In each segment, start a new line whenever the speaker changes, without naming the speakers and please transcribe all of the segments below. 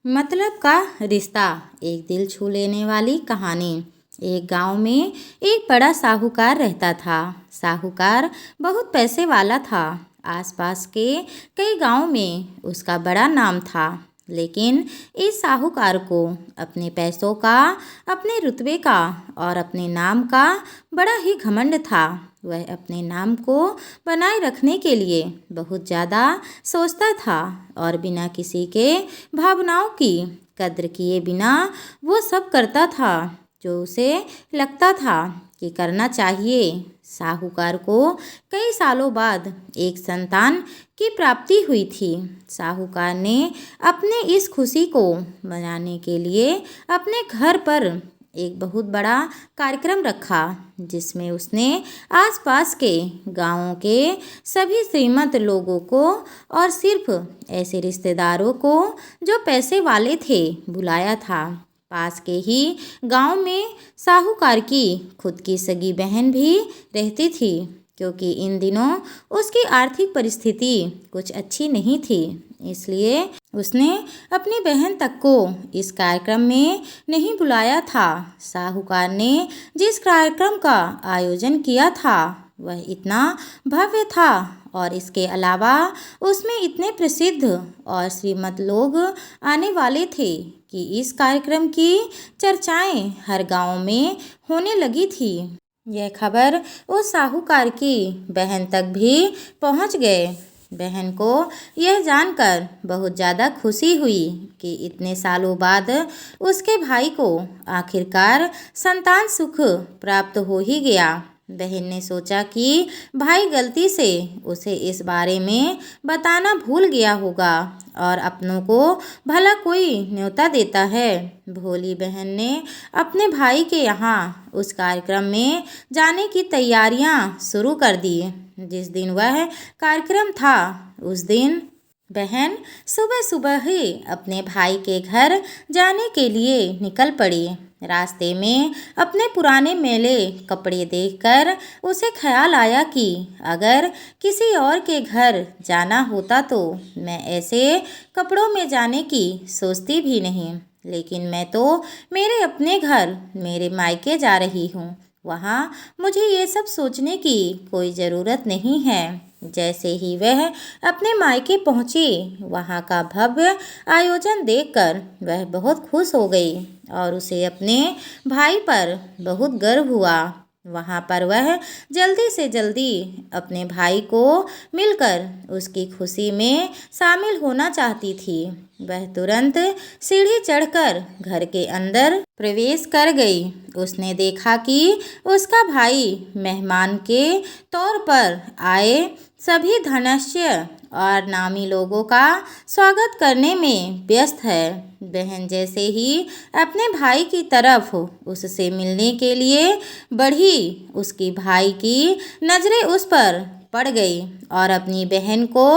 मतलब का रिश्ता। एक दिल छू लेने वाली कहानी। एक गांव में एक बड़ा साहूकार रहता था। साहूकार बहुत पैसे वाला था। आसपास के कई गांव में उसका बड़ा नाम था। लेकिन इस साहूकार को अपने पैसों का, अपने रुतबे का और अपने नाम का बड़ा ही घमंड था। वह अपने नाम को बनाए रखने के लिए बहुत ज़्यादा सोचता था और बिना किसी के भावनाओं की कद्र किए बिना वो सब करता था जो उसे लगता था कि करना चाहिए। साहूकार को कई सालों बाद एक संतान की प्राप्ति हुई थी। साहूकार ने अपने इस खुशी को मनाने के लिए अपने घर पर एक बहुत बड़ा कार्यक्रम रखा, जिसमें उसने आसपास के गांवों के सभी श्रीमंत लोगों को और सिर्फ ऐसे रिश्तेदारों को जो पैसे वाले थे बुलाया था। पास के ही गांव में साहूकार की खुद की सगी बहन भी रहती थी, क्योंकि इन दिनों उसकी आर्थिक परिस्थिति कुछ अच्छी नहीं थी। इसलिए उसने अपनी बहन तक को इस कार्यक्रम में नहीं बुलाया था। साहूकार ने जिस कार्यक्रम का आयोजन किया था वह इतना भव्य था और इसके अलावा उसमें इतने प्रसिद्ध और श्रीमंत लोग आने वाले थे कि इस कार्यक्रम की चर्चाएं हर गांव में होने लगी थी। यह खबर उस साहूकार की बहन तक भी पहुंच गए। बहन को यह जानकर बहुत ज़्यादा खुशी हुई कि इतने सालों बाद उसके भाई को आखिरकार संतान सुख प्राप्त हो ही गया। बहन ने सोचा कि भाई गलती से उसे इस बारे में बताना भूल गया होगा और अपनों को भला कोई न्योता देता है। भोली बहन ने अपने भाई के यहाँ उस कार्यक्रम में जाने की तैयारियां शुरू कर दी। जिस दिन वह कार्यक्रम था उस दिन बहन सुबह सुबह ही अपने भाई के घर जाने के लिए निकल पड़ी। रास्ते में अपने पुराने मैले कपड़े देखकर उसे ख्याल आया कि अगर किसी और के घर जाना होता तो मैं ऐसे कपड़ों में जाने की सोचती भी नहीं, लेकिन मैं तो मेरे अपने घर, मेरे मायके जा रही हूँ। वहाँ मुझे ये सब सोचने की कोई ज़रूरत नहीं है। जैसे ही वह अपने मायके पहुंची, वहां का भव्य आयोजन देखकर वह बहुत खुश हो गई और उसे अपने भाई पर बहुत गर्व हुआ। वहां पर वह जल्दी से जल्दी अपने भाई को मिलकर उसकी खुशी में शामिल होना चाहती थी। वह तुरंत सीढ़ी चढ़कर घर के अंदर प्रवेश कर गई। उसने देखा कि उसका भाई मेहमान के तौर पर आए सभी धनस्य और नामी लोगों का स्वागत करने में व्यस्त है। बहन जैसे ही अपने भाई की तरफ उससे मिलने के लिए बढ़ी, उसकी भाई की नज़रें उस पर पड़ गई और अपनी बहन को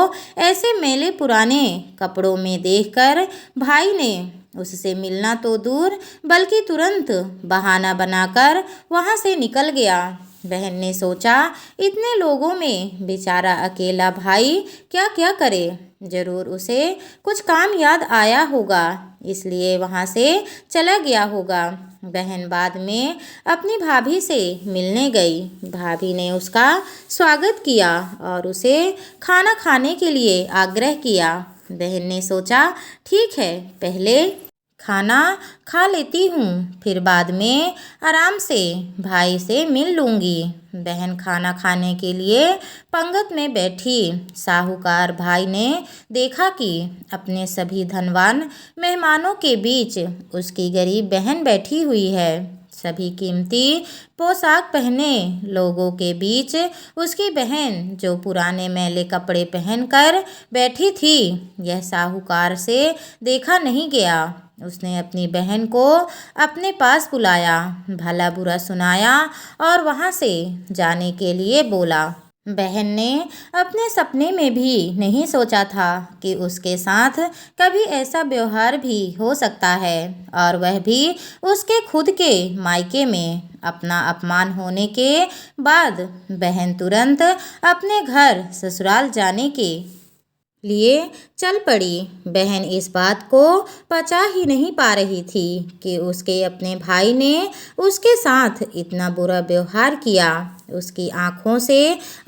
ऐसे मैले पुराने कपड़ों में देखकर भाई ने उससे मिलना तो दूर बल्कि तुरंत बहाना बनाकर वहाँ से निकल गया। बहन ने सोचा, इतने लोगों में बेचारा अकेला भाई क्या क्या करे, जरूर उसे कुछ काम याद आया होगा, इसलिए वहाँ से चला गया होगा। बहन बाद में अपनी भाभी से मिलने गई। भाभी ने उसका स्वागत किया और उसे खाना खाने के लिए आग्रह किया। बहन ने सोचा, ठीक है, पहले खाना खा लेती हूँ, फिर बाद में आराम से भाई से मिल लूँगी। बहन खाना खाने के लिए पंगत में बैठी। साहूकार भाई ने देखा कि अपने सभी धनवान मेहमानों के बीच उसकी गरीब बहन बैठी हुई है। सभी कीमती पोशाक पहने लोगों के बीच उसकी बहन जो पुराने मैले कपड़े पहनकर बैठी थी, यह साहूकार से देखा नहीं गया। उसने अपनी बहन को अपने पास बुलाया, भला बुरा सुनाया और वहाँ से जाने के लिए बोला। बहन ने अपने सपने में भी नहीं सोचा था कि उसके साथ कभी ऐसा व्यवहार भी हो सकता है, और वह भी उसके खुद के मायके में। अपना अपमान होने के बाद बहन तुरंत अपने घर ससुराल जाने के लिए चल पड़ी। बहन इस बात को पचा ही नहीं पा रही थी कि उसके अपने भाई ने उसके साथ इतना बुरा व्यवहार किया। उसकी आंखों से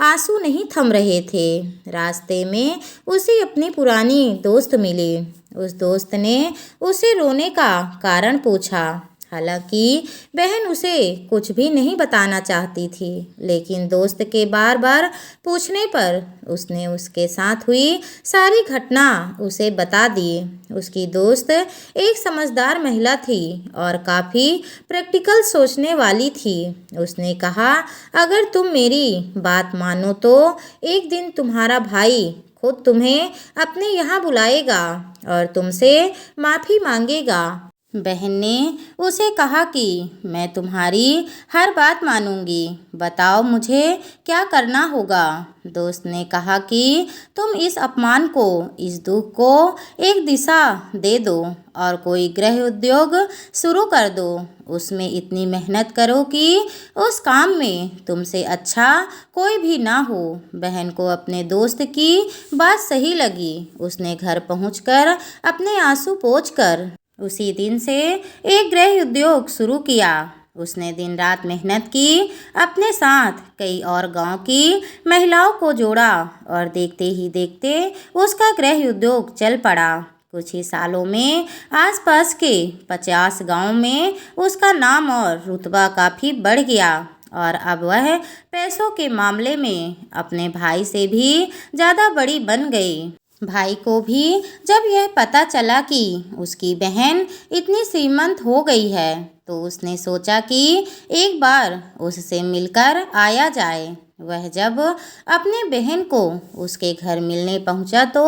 आंसू नहीं थम रहे थे। रास्ते में उसे अपनी पुरानी दोस्त मिली। उस दोस्त ने उसे रोने का कारण पूछा। हालांकि बहन उसे कुछ भी नहीं बताना चाहती थी, लेकिन दोस्त के बार बार पूछने पर उसने उसके साथ हुई सारी घटना उसे बता दी। उसकी दोस्त एक समझदार महिला थी और काफ़ी प्रैक्टिकल सोचने वाली थी। उसने कहा, अगर तुम मेरी बात मानो तो एक दिन तुम्हारा भाई खुद तुम्हें अपने यहाँ बुलाएगा और तुमसे माफ़ी मांगेगा। बहन ने उसे कहा कि मैं तुम्हारी हर बात मानूंगी, बताओ मुझे क्या करना होगा। दोस्त ने कहा कि तुम इस अपमान को, इस दुख को एक दिशा दे दो और कोई गृह उद्योग शुरू कर दो। उसमें इतनी मेहनत करो कि उस काम में तुमसे अच्छा कोई भी ना हो। बहन को अपने दोस्त की बात सही लगी। उसने घर पहुंचकर अपने आंसू पोंछकर उसी दिन से एक गृह उद्योग शुरू किया। उसने दिन रात मेहनत की, अपने साथ कई और गांव की महिलाओं को जोड़ा और देखते ही देखते उसका गृह उद्योग चल पड़ा। कुछ ही सालों में आसपास के 50 गांव में उसका नाम और रुतबा काफ़ी बढ़ गया और अब वह पैसों के मामले में अपने भाई से भी ज़्यादा बड़ी बन गई। भाई को भी जब यह पता चला कि उसकी बहन इतनी श्रीमंत हो गई है तो उसने सोचा कि एक बार उससे मिलकर आया जाए। वह जब अपने बहन को उसके घर मिलने पहुंचा तो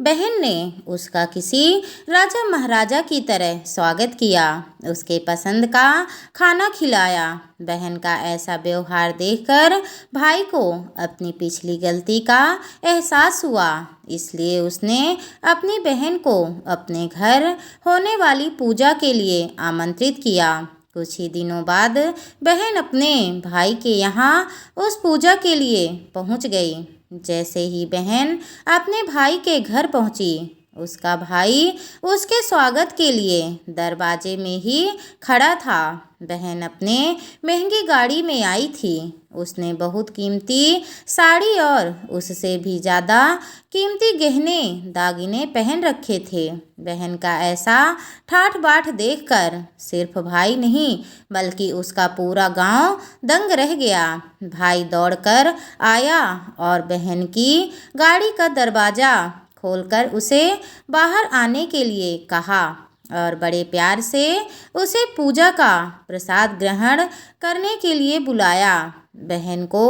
बहन ने उसका किसी राजा महाराजा की तरह स्वागत किया, उसके पसंद का खाना खिलाया। बहन का ऐसा व्यवहार देखकर भाई को अपनी पिछली गलती का एहसास हुआ, इसलिए उसने अपनी बहन को अपने घर होने वाली पूजा के लिए आमंत्रित किया। कुछ ही दिनों बाद बहन अपने भाई के यहाँ उस पूजा के लिए पहुँच गई। जैसे ही बहन अपने भाई के घर पहुँची, उसका भाई उसके स्वागत के लिए दरवाजे में ही खड़ा था। बहन अपने महंगी गाड़ी में आई थी। उसने बहुत कीमती साड़ी और उससे भी ज़्यादा कीमती गहने दागिने पहन रखे थे। बहन का ऐसा ठाठ बाट देखकर सिर्फ भाई नहीं बल्कि उसका पूरा गांव दंग रह गया। भाई दौड़कर आया और बहन की गाड़ी का दरवाज़ा खोलकर उसे बाहर आने के लिए कहा और बड़े प्यार से उसे पूजा का प्रसाद ग्रहण करने के लिए बुलाया। बहन को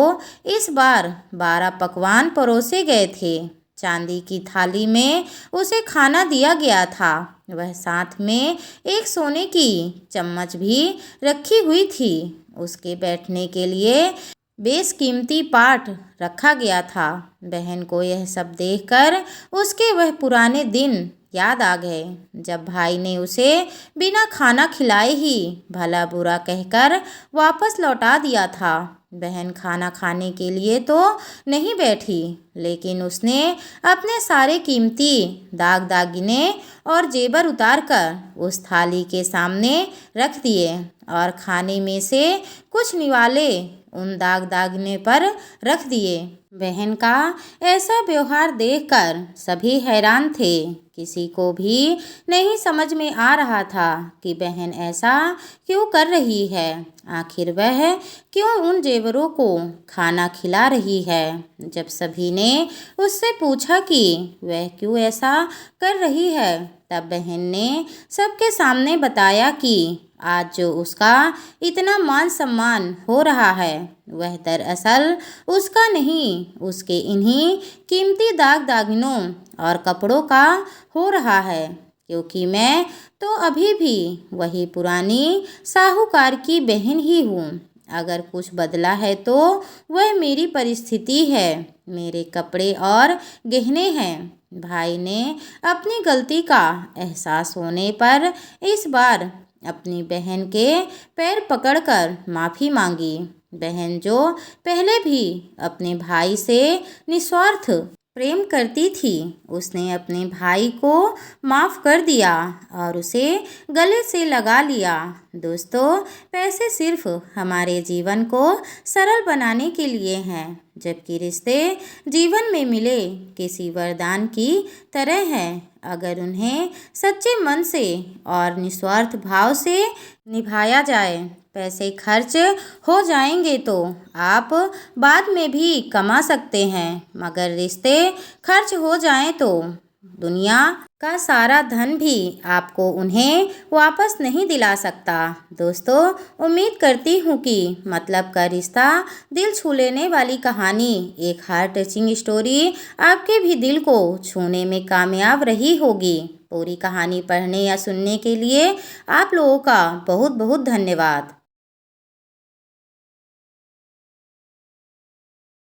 इस बार 12 पकवान परोसे गए थे। चांदी की थाली में उसे खाना दिया गया था। वह साथ में एक सोने की चम्मच भी रखी हुई थी। उसके बैठने के लिए बेशकीमती पाट रखा गया था। बहन को यह सब देखकर उसके वह पुराने दिन याद आ गए जब भाई ने उसे बिना खाना खिलाए ही भला बुरा कहकर वापस लौटा दिया था। बहन खाना खाने के लिए तो नहीं बैठी, लेकिन उसने अपने सारे कीमती दाग दागिने और जेवर उतार कर उस थाली के सामने रख दिए और खाने में से कुछ निवाले उन दाग दागिने पर रख दिए। बहन का ऐसा व्यवहार देखकर सभी हैरान थे। किसी को भी नहीं समझ में आ रहा था कि बहन ऐसा क्यों कर रही है। आखिर वह क्यों उन जेवरों को खाना खिला रही है। जब सभी ने उससे पूछा कि वह क्यों ऐसा कर रही है, तब बहन ने सबके सामने बताया कि आज जो उसका इतना मान सम्मान हो रहा है वह दरअसल उसका नहीं, उसके इन्हीं कीमती दाग दागिनों और कपड़ों का हो रहा है, क्योंकि मैं तो अभी भी वही पुरानी साहूकार की बहन ही हूँ। अगर कुछ बदला है तो वह मेरी परिस्थिति है, मेरे कपड़े और गहने हैं। भाई ने अपनी गलती का एहसास होने पर इस बार अपनी बहन के पैर पकड़कर माफ़ी मांगी। बहन जो पहले भी अपने भाई से निस्वार्थ प्रेम करती थी। उसने अपने भाई को माफ़ कर दिया और उसे गले से लगा लिया। दोस्तों, पैसे सिर्फ हमारे जीवन को सरल बनाने के लिए हैं, जबकि रिश्ते जीवन में मिले किसी वरदान की तरह हैं। अगर उन्हें सच्चे मन से और निस्वार्थ भाव से निभाया जाए। पैसे खर्च हो जाएंगे तो आप बाद में भी कमा सकते हैं, मगर रिश्ते खर्च हो जाएं तो दुनिया का सारा धन भी आपको उन्हें वापस नहीं दिला सकता। दोस्तों, उम्मीद करती हूँ कि मतलब का रिश्ता दिल छू लेने वाली कहानी, एक हार्ट टचिंग स्टोरी आपके भी दिल को छूने में कामयाब रही होगी। पूरी कहानी पढ़ने या सुनने के लिए आप लोगों का बहुत बहुत धन्यवाद।